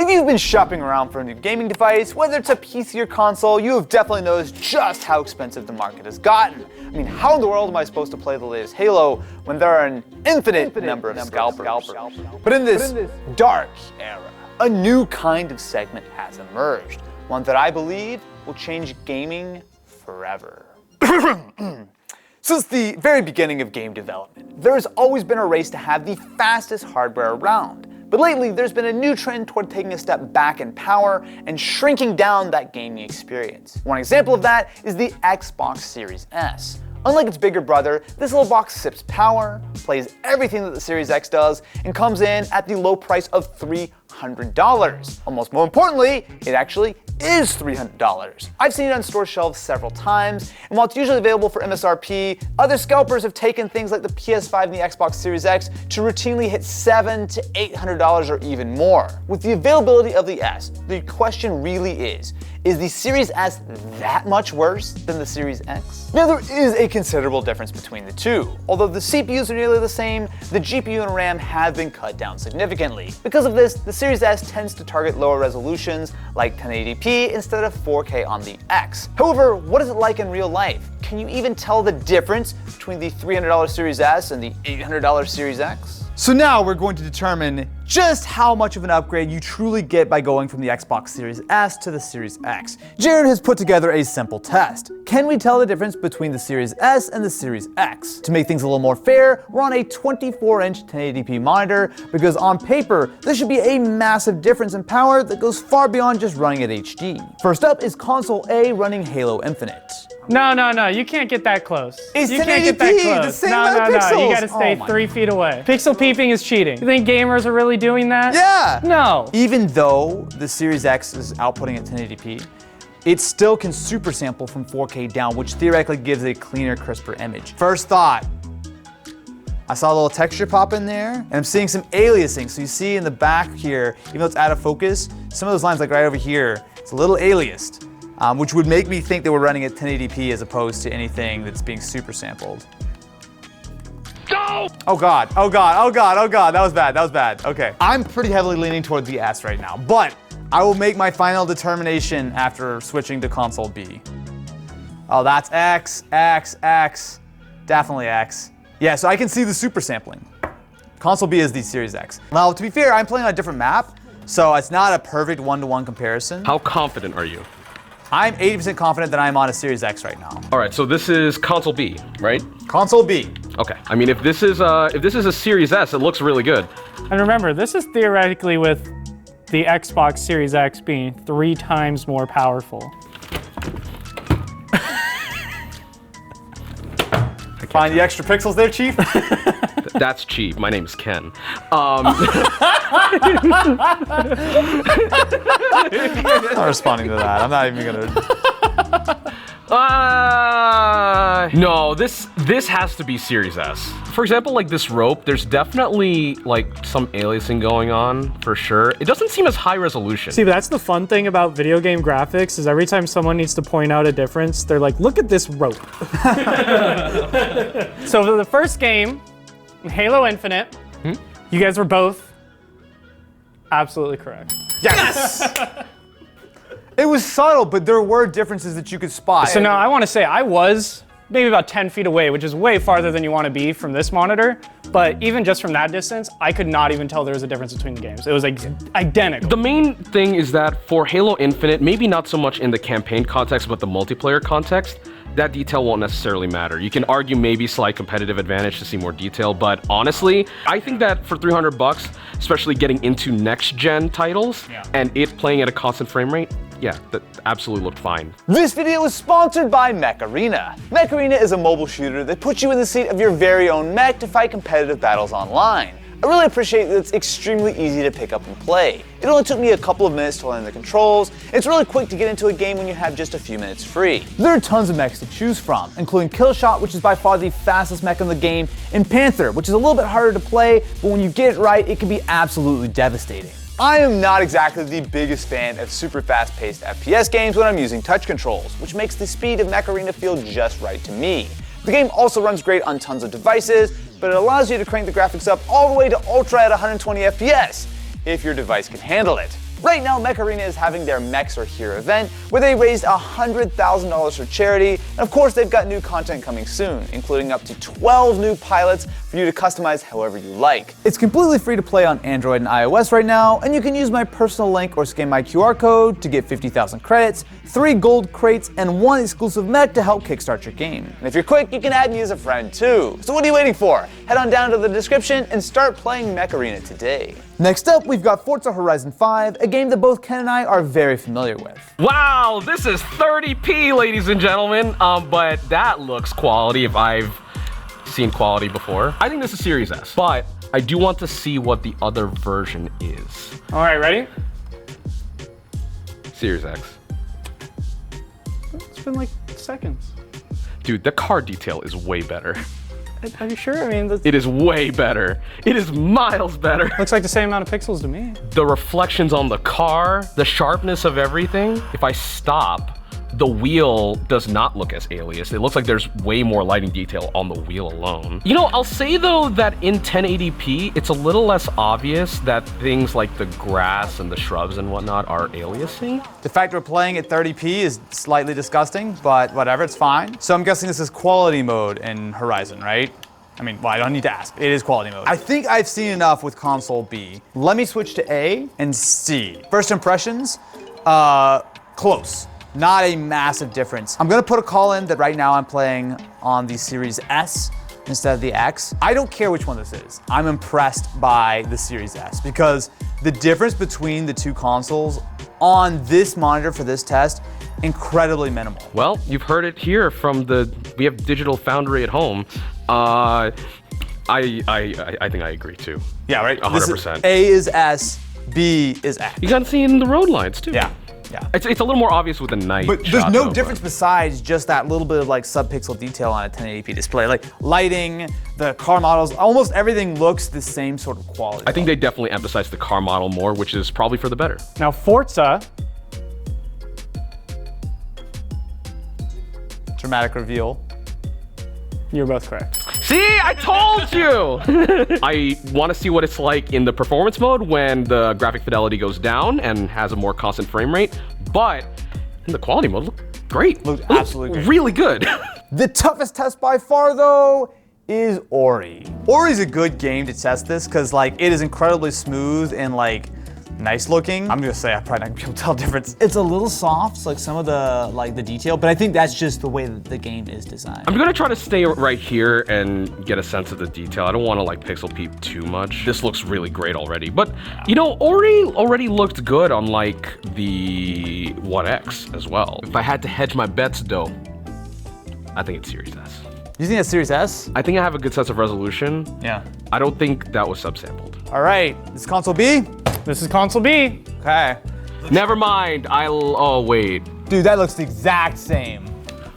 If you've been shopping around for a new gaming device, whether it's a PC or console, you have definitely noticed just how expensive the market has gotten. I mean, how in the world am I supposed to play the latest Halo when there are an infinite number of scalpers? But in this dark era, a new kind of segment has emerged, one that I believe will change gaming forever. Since the very beginning of game development, there has always been a race to have the fastest hardware around. But lately, there's been a new trend toward taking a step back in power and shrinking down that gaming experience. One example of that is the Xbox Series S. Unlike its bigger brother, this little box sips power, plays everything that the Series X does, and comes in at the low price of $300. Almost more importantly, it actually is $300. I've seen it on store shelves several times, and while it's usually available for MSRP, other scalpers have taken things like the PS5 and the Xbox Series X to routinely hit $700 to $800 or even more. With the availability of the S, the question really is the Series S that much worse than the Series X? Now, there is a considerable difference between the two. Although the CPUs are nearly the same, the GPU and RAM have been cut down significantly. Because of this, the Series S tends to target lower resolutions like 1080p instead of 4K on the X. However, what is it like in real life? Can you even tell the difference between the $300 Series S and the $800 Series X? So now we're going to determine just how much of an upgrade you truly get by going from the Xbox Series S to the Series X. Jared has put together a simple test. Can we tell the difference between the Series S and the Series X? To make things a little more fair, we're on a 24-inch 1080p monitor because on paper, there should be a massive difference in power that goes far beyond just running at HD. First up is console A running Halo Infinite. No, you can't get that close. It's you 1080p, can't get that close. the same amount of pixels. You gotta stay 3 feet away. Pixel peeping is cheating. You think gamers are really doing that? Yeah! No. Even though the Series X is outputting at 1080p, it still can super sample from 4K down, which theoretically gives a cleaner, crisper image. First thought, I saw a little texture pop in there, and I'm seeing some aliasing. So you see in the back here, even though it's out of focus, some of those lines, like right over here, it's a little aliased, which would make me think that we're running at 1080p as opposed to anything that's being super sampled. Oh God, that was bad, okay. I'm pretty heavily leaning toward the S right now, but I will make my final determination after switching to console B. Oh, that's X, definitely X. Yeah, so I can see the super sampling. Console B is the Series X. Now, to be fair, I'm playing on a different map, so it's not a perfect one-to-one comparison. How confident are you? I'm 80% confident that I'm on a Series X right now. All right, so this is console B, right? Console B. Okay. I mean, if this is a Series S, it looks really good. And remember, this is theoretically with the Xbox Series X being 3 times more powerful. Find the extra pixels there, Chief? That's cheap. My name's Ken. I'm not responding to that. I'm not even gonna. No, this has to be Series S. For example, like this rope, there's definitely like some aliasing going on for sure. It doesn't seem as high resolution. See, that's the fun thing about video game graphics is every time someone needs to point out a difference, they're like, look at this rope. So for the first game, Halo Infinite, you guys were both absolutely correct. Yes! It was subtle, but there were differences that you could spot. So now I want to say I was maybe about 10 feet away, which is way farther than you want to be from this monitor. But even just from that distance, I could not even tell there was a difference between the games. It was like identical. The main thing is that for Halo Infinite, maybe not so much in the campaign context, but the multiplayer context, that detail won't necessarily matter. You can argue maybe slight competitive advantage to see more detail, but honestly, I think that for $300, especially getting into next-gen titles, and it playing at a constant frame rate, yeah, that absolutely looked fine. This video is sponsored by Mech Arena. Mech Arena is a mobile shooter that puts you in the seat of your very own mech to fight competitive battles online. I really appreciate that it's extremely easy to pick up and play. It only took me a couple of minutes to learn the controls. It's really quick to get into a game when you have just a few minutes free. There are tons of mechs to choose from, including Killshot, which is by far the fastest mech in the game, and Panther, which is a little bit harder to play, but when you get it right, it can be absolutely devastating. I am not exactly the biggest fan of super fast-paced FPS games when I'm using touch controls, which makes the speed of Mech Arena feel just right to me. The game also runs great on tons of devices, but it allows you to crank the graphics up all the way to ultra at 120 FPS, if your device can handle it. Right now, Mech Arena is having their Mechs Are Here event, where they raised $100,000 for charity, and of course they've got new content coming soon, including up to 12 new pilots for you to customize however you like. It's completely free to play on Android and iOS right now, and you can use my personal link or scan my QR code to get 50,000 credits, 3 gold crates, and 1 exclusive mech to help kickstart your game. And if you're quick, you can add me as a friend too. So what are you waiting for? Head on down to the description and start playing Mech Arena today. Next up, we've got Forza Horizon 5, a game that both Ken and I are very familiar with. Wow, this is 30p, ladies and gentlemen. But that looks quality if I've seen quality before. I think this is Series S, but I do want to see what the other version is. All right, ready? Series X. It's been like seconds. Dude, the car detail is way better. Are you sure? I mean, It is way better. It is miles better. looks like the same amount of pixels to me. The reflections on the car, the sharpness of everything. If I stop, the wheel does not look as aliased. It looks like there's way more lighting detail on the wheel alone. You know, I'll say though that in 1080p, it's a little less obvious that things like the grass and the shrubs and whatnot are aliasing. The fact we're playing at 30p is slightly disgusting, but whatever, it's fine. So I'm guessing this is quality mode in Horizon, right? I mean, well, I don't need to ask. It is quality mode. I think I've seen enough with console B. Let me switch to A and C. First impressions, close. Not a massive difference. I'm gonna put a call in that right now I'm playing on the Series S instead of the X. I don't care which one this is. I'm impressed by the Series S because the difference between the two consoles on this monitor for this test, incredibly minimal. Well, you've heard it here from we have Digital Foundry at home. I think I agree too. Yeah, right? 100%. A is S, B is X. You can see it in the road lines too. Yeah. Yeah. It's a little more obvious with the night But there's shot, no though, difference besides just that little bit of like sub-pixel detail on a 1080p display. Like lighting, the car models, almost everything looks the same sort of quality. I think they definitely emphasize the car model more, which is probably for the better. Now Forza, Dramatic reveal. you're both correct. See, I told you! I want to see what it's like in the performance mode when the graphic fidelity goes down and has a more constant frame rate, but in the quality mode, look great. Looked It looks absolutely great. really good. The toughest test by far though is Ori. Ori's a good game to test this because like it is incredibly smooth and like nice looking. I'm gonna say I probably not gonna be able to tell the difference. It's a little soft, like some of the detail, but I think that's just the way that the game is designed. I'm gonna try to stay right here and get a sense of the detail. I don't want to like pixel peep too much. This looks really great already, but you know, Ori already looked good on like the One X as well. If I had to hedge my bets though, I think it's Series S. You think that's Series S? I think I have a good sense of resolution. Yeah. I don't think that was subsampled. All right, this is console B. This is console B. Okay. Never mind. Oh wait. Dude, that looks the exact same.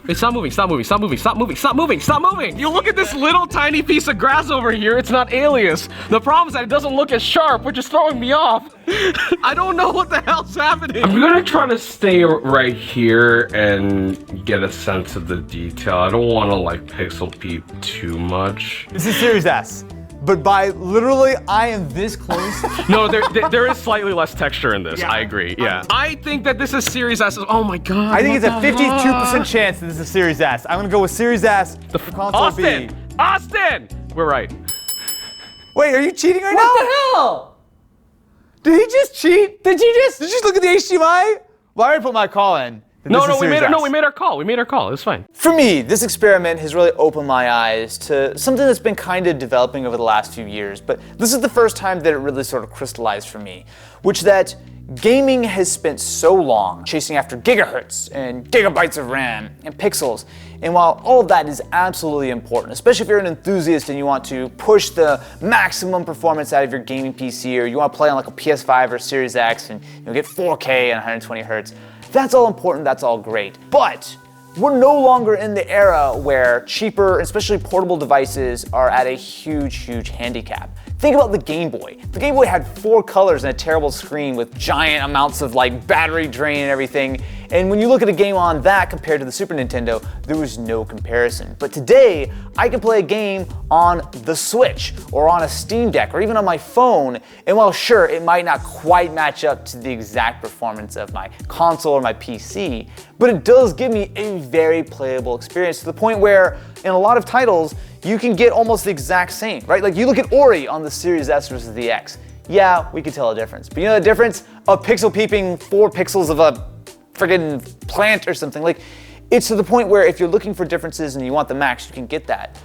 Wait, stop moving, stop moving, stop moving, stop moving, stop moving, stop moving! You look at this little tiny piece of grass over here, it's not alias. The problem is that it doesn't look as sharp, which is throwing me off. I don't know what the hell's happening. I'm gonna try to stay right here and get a sense of the detail. I don't wanna like pixel peep too much. This is Series S. But by literally, I am this close. No, there is slightly less texture in this, Yeah. I agree, yeah. I think that this is Series S. Oh my god. I think it's a what the 52% chance that this is Series S. I'm gonna go with Series S for console Austin! B. Austin! We're right. Wait, are you cheating right now? What the hell? Did he just cheat? Did you just look at the HDMI? Well, I already put my call in. No, we made our call. We made our call. It's fine. For me, this experiment has really opened my eyes to something that's been kind of developing over the last few years, but this is the first time that it really sort of crystallized for me, which that gaming has spent so long chasing after gigahertz and gigabytes of RAM and pixels, and while all of that is absolutely important, especially if you're an enthusiast and you want to push the maximum performance out of your gaming PC, or you want to play on like a PS5 or Series X and get 4K and 120 hertz, that's all important, that's all great. But we're no longer in the era where cheaper, especially portable devices, are at a huge, huge handicap. Think about the Game Boy. The Game Boy had 4 colors and a terrible screen with giant amounts of like battery drain and everything. And when you look at a game on that compared to the Super Nintendo, there was no comparison. But today, I can play a game on the Switch or on a Steam Deck or even on my phone. And while sure, it might not quite match up to the exact performance of my console or my PC, but it does give me a very playable experience to the point where in a lot of titles, you can get almost the exact same, right? Like you look at Ori on the Series S versus the X. Yeah, we could tell a difference. But you know the difference? A pixel peeping 4 pixels of a friggin' plant or something. Like, it's to the point where if you're looking for differences and you want the max, you can get that.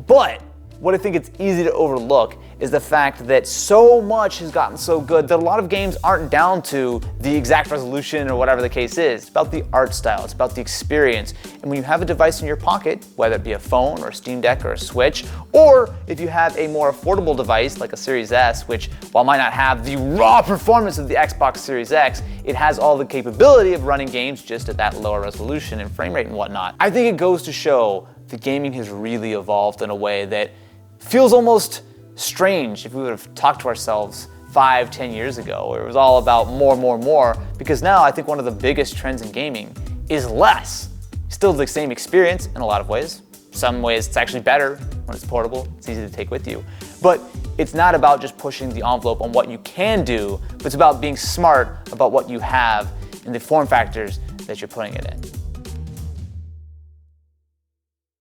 But what I think it's easy to overlook is the fact that so much has gotten so good that a lot of games aren't down to the exact resolution or whatever the case is. It's about the art style, it's about the experience. And when you have a device in your pocket, whether it be a phone or a Steam Deck or a Switch, or if you have a more affordable device like a Series S, which while might not have the raw performance of the Xbox Series X, it has all the capability of running games just at that lower resolution and frame rate and whatnot. I think it goes to show that gaming has really evolved in a way that feels almost strange if we would have talked to ourselves 5-10 years ago, where it was all about more, because now I think one of the biggest trends in gaming is less. Still the same experience in a lot of ways. Some ways it's actually better when it's portable, it's easy to take with you. But it's not about just pushing the envelope on what you can do, but it's about being smart about what you have and the form factors that you're putting it in.